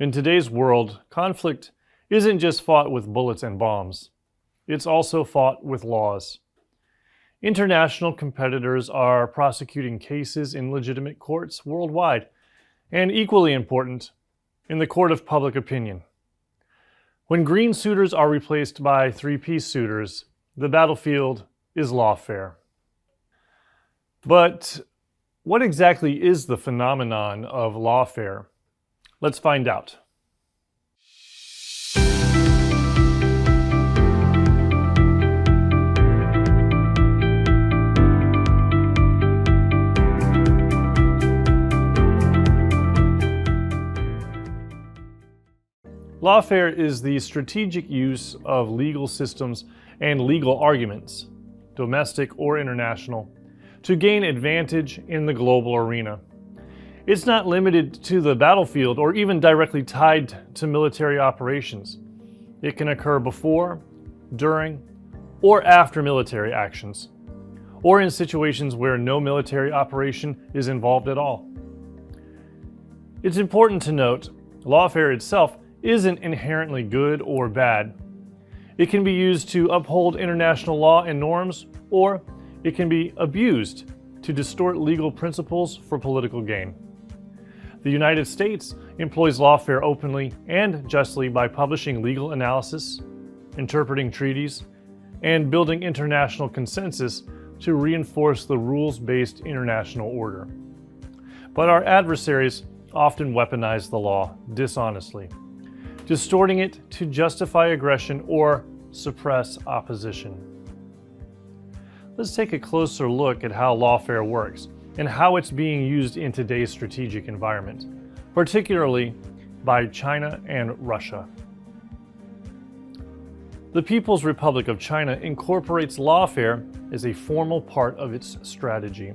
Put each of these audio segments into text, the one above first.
In today's world, conflict isn't just fought with bullets and bombs. It's also fought with laws. International competitors are prosecuting cases in legitimate courts worldwide, and equally important, in the court of public opinion. When green suitors are replaced by three-piece suitors, the battlefield is lawfare. But what exactly is the phenomenon of lawfare? Let's find out. Lawfare is the strategic use of legal systems and legal arguments, domestic or international, to gain advantage in the global arena. It's not limited to the battlefield or even directly tied to military operations. It can occur before, during, or after military actions, or in situations where no military operation is involved at all. It's important to note, lawfare itself isn't inherently good or bad. It can be used to uphold international law and norms, or it can be abused to distort legal principles for political gain. The United States employs lawfare openly and justly by publishing legal analysis, interpreting treaties, and building international consensus to reinforce the rules-based international order. But our adversaries often weaponize the law dishonestly, distorting it to justify aggression or suppress opposition. Let's take a closer look at how lawfare works and how it's being used in today's strategic environment, particularly by China and Russia. The People's Republic of China incorporates lawfare as a formal part of its strategy.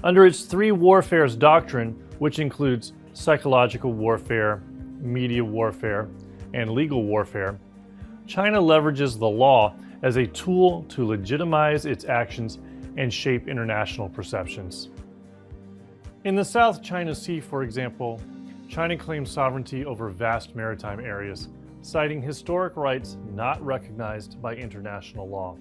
Under its three warfares doctrine, which includes psychological warfare, media warfare, and legal warfare, China leverages the law as a tool to legitimize its actions and shape international perceptions. In the South China Sea, for example, China claims sovereignty over vast maritime areas, citing historic rights not recognized by international law.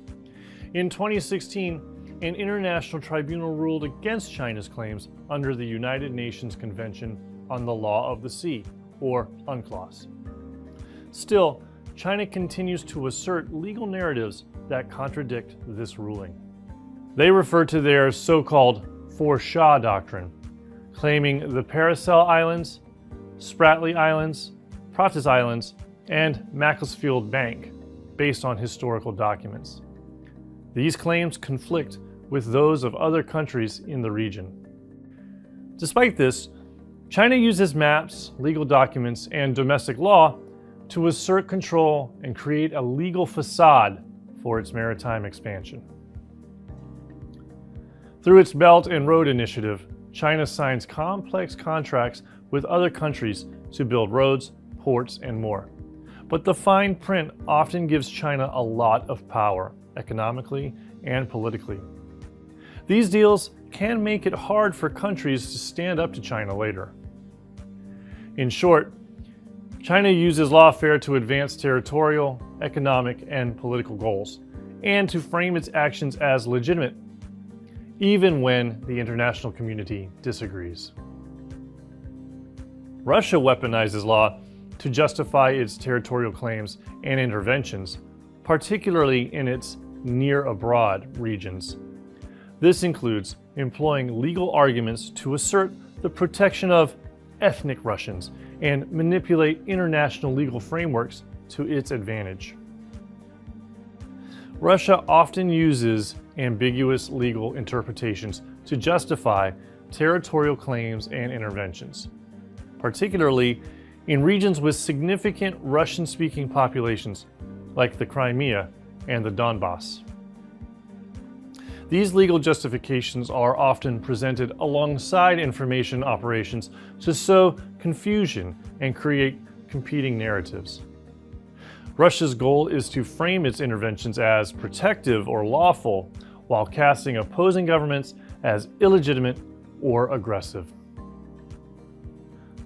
In 2016, an international tribunal ruled against China's claims under the United Nations Convention on the Law of the Sea, or UNCLOS. Still, China continues to assert legal narratives that contradict this ruling. They refer to their so-called Four-Sha doctrine, claiming the Paracel Islands, Spratly Islands, Pratas Islands, and Macclesfield Bank, based on historical documents. These claims conflict with those of other countries in the region. Despite this, China uses maps, legal documents, and domestic law to assert control and create a legal facade for its maritime expansion. Through its Belt and Road Initiative, China signs complex contracts with other countries to build roads, ports, and more. But the fine print often gives China a lot of power, economically and politically. These deals can make it hard for countries to stand up to China later. In short, China uses lawfare to advance territorial, economic, and political goals, and to frame its actions as legitimate, even when the international community disagrees. Russia weaponizes law to justify its territorial claims and interventions, particularly in its near-abroad regions. This includes employing legal arguments to assert the protection of ethnic Russians and manipulate international legal frameworks to its advantage. Russia often uses ambiguous legal interpretations to justify territorial claims and interventions, particularly in regions with significant Russian-speaking populations like the Crimea and the Donbass. These legal justifications are often presented alongside information operations to sow confusion and create competing narratives. Russia's goal is to frame its interventions as protective or lawful, while casting opposing governments as illegitimate or aggressive.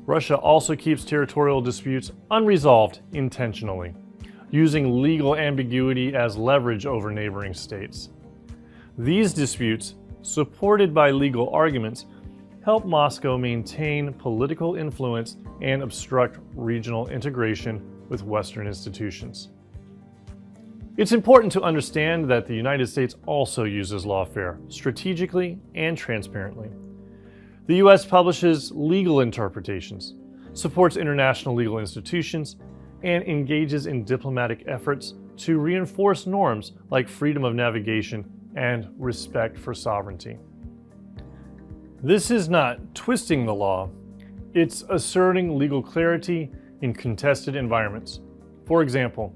Russia also keeps territorial disputes unresolved intentionally, using legal ambiguity as leverage over neighboring states. These disputes, supported by legal arguments, help Moscow maintain political influence and obstruct regional integration with Western institutions. It's important to understand that the United States also uses lawfare strategically and transparently. The U.S. publishes legal interpretations, supports international legal institutions, and engages in diplomatic efforts to reinforce norms like freedom of navigation and respect for sovereignty. This is not twisting the law, it's asserting legal clarity in contested environments. For example,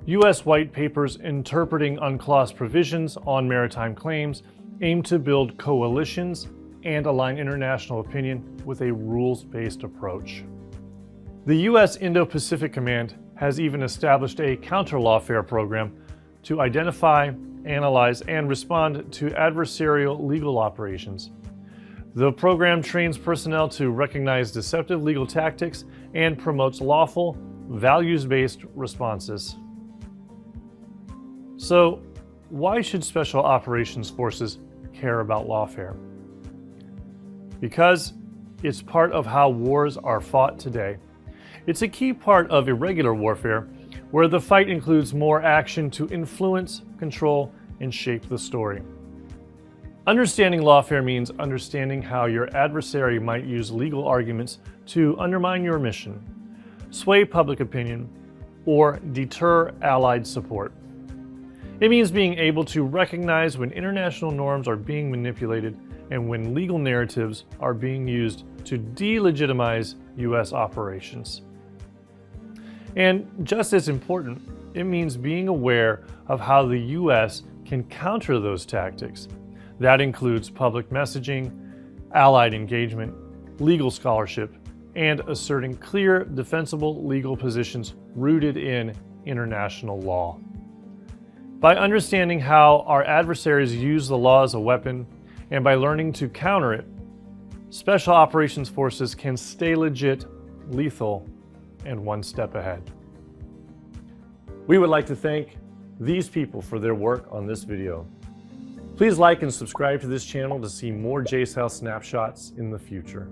U.S. white papers interpreting unclawed provisions on maritime claims aim to build coalitions and align international opinion with a rules-based approach. The U.S. Indo-Pacific Command has even established a counter-lawfare program to identify, analyze, and respond to adversarial legal operations. The program trains personnel to recognize deceptive legal tactics and promotes lawful, values-based responses. So, why should Special Operations Forces care about lawfare? Because it's part of how wars are fought today. It's a key part of irregular warfare, where the fight includes more action to influence, control, and shape the story. Understanding lawfare means understanding how your adversary might use legal arguments to undermine your mission, sway public opinion, or deter Allied support. It means being able to recognize when international norms are being manipulated and when legal narratives are being used to delegitimize U.S. operations. And just as important, it means being aware of how the U.S. can counter those tactics. That includes public messaging, allied engagement, legal scholarship, and asserting clear, defensible legal positions rooted in international law. By understanding how our adversaries use the law as a weapon, and by learning to counter it, Special Operations Forces can stay legit, lethal, and one step ahead. We would like to thank these people for their work on this video. Please like and subscribe to this channel to see more JSOU Snapshots in the future.